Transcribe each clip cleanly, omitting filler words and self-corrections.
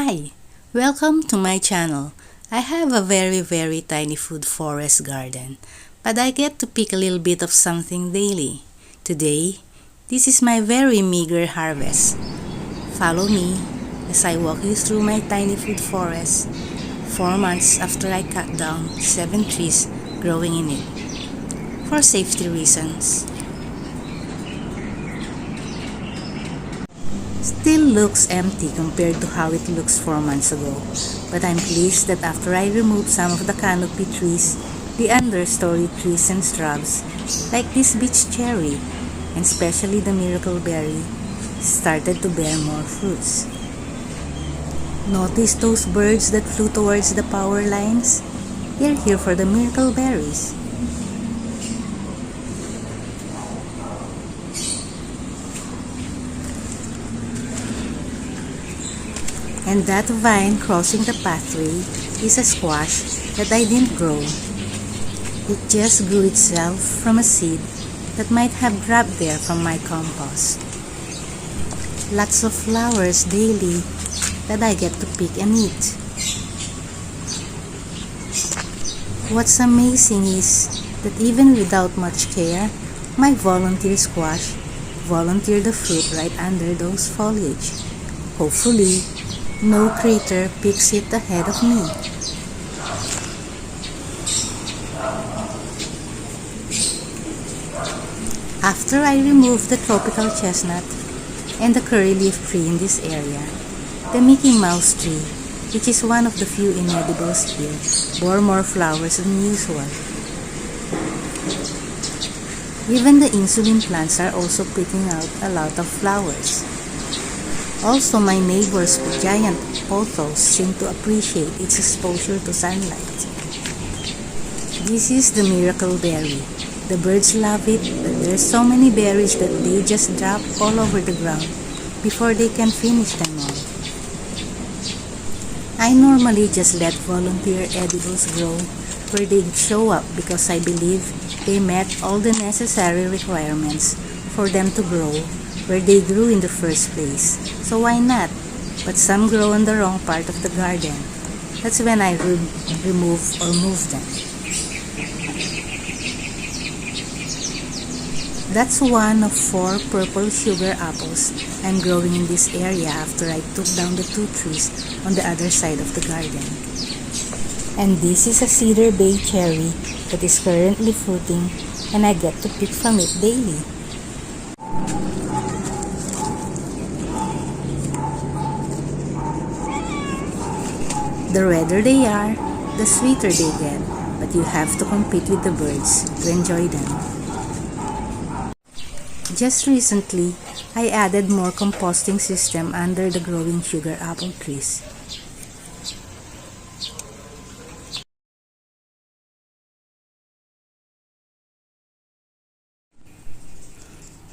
Hi! Welcome to my channel. I have a very tiny food forest garden, but I get to pick a little bit of something daily. Today, this is my very meager harvest. Follow me as I walk you through my tiny food forest, 4 months after I cut down 7 trees growing in it, for safety reasons. Still looks empty compared to how it looks 4 months ago, but I'm pleased that after I removed some of the canopy trees, the understory trees and shrubs, like this beach cherry, and especially the miracle berry, started to bear more fruits. Notice those birds that flew towards the power lines? They're here for the miracle berries. And that vine crossing the pathway is a squash that I didn't grow. It just grew itself from a seed that might have grabbed there from my compost. Lots of flowers daily that I get to pick and eat. What's amazing is that even without much care, my volunteer squash volunteered the fruit right under those foliage. Hopefully, no critter picks it ahead of me. After I removed the tropical chestnut and the curry leaf tree in this area, the Mickey Mouse tree, which is one of the few inedibles here, bore more flowers than usual. Even the insulin plants are also putting out a lot of flowers. Also, my neighbors with giant pothos seem to appreciate its exposure to sunlight. This is the miracle berry. The birds love it, but there's so many berries that they just drop all over the ground before they can finish them all. I normally just let volunteer edibles grow where they show up because I believe they met all the necessary requirements for them to grow where they grew in the first place. So why not? But some grow in the wrong part of the garden. That's when I remove or move them. That's one of 4 purple sugar apples I'm growing in this area after I took down the 2 trees on the other side of the garden. And this is a cedar bay cherry that is currently fruiting, and I get to pick from it daily. The redder they are, the sweeter they get, but you have to compete with the birds to enjoy them. Just recently, I added more composting system under the growing sugar apple trees.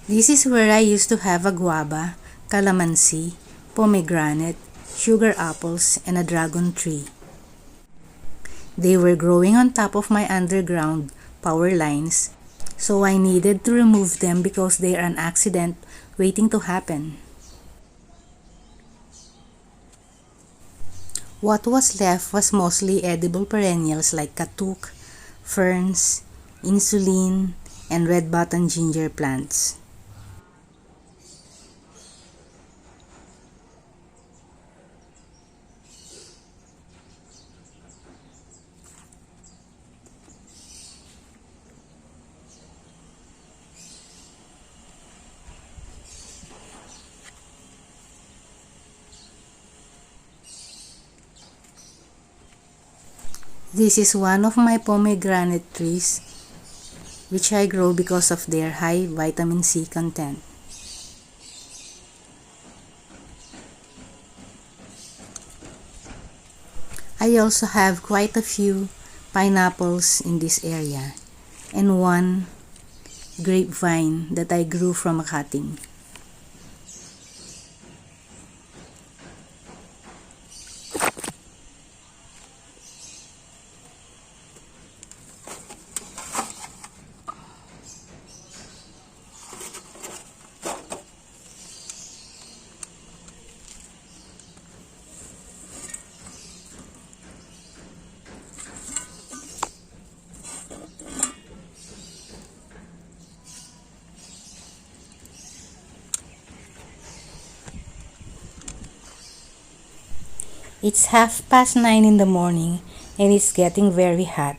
This is where I used to have a guava, calamansi, pomegranate, sugar apples, and a dragon tree. They were growing on top of my underground power lines, so I needed to remove them because they are an accident waiting to happen. What was left was mostly edible perennials like katuk, ferns, insulin, and red button ginger plants. This is one of my pomegranate trees, which I grow because of their high vitamin C content. I also have quite a few pineapples in this area, and one grapevine that I grew from a cutting. It's 9:30 in the morning and it's getting very hot.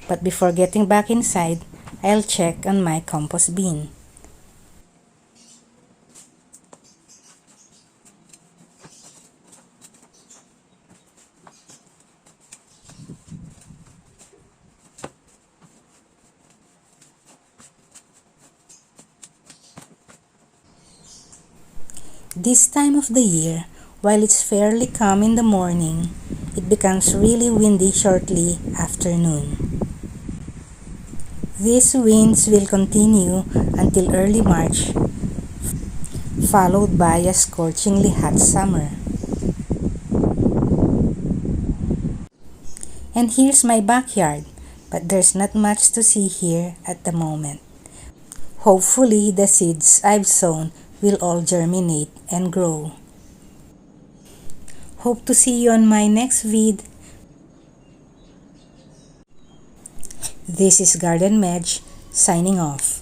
But before getting back inside, I'll check on my compost bin. This time of the year, while it's fairly calm in the morning, it becomes really windy shortly after noon. These winds will continue until early March, followed by a scorchingly hot summer. And here's my backyard, but there's not much to see here at the moment. Hopefully, the seeds I've sown will all germinate and grow. Hope to see you on my next vid. This is Garden Medge signing off.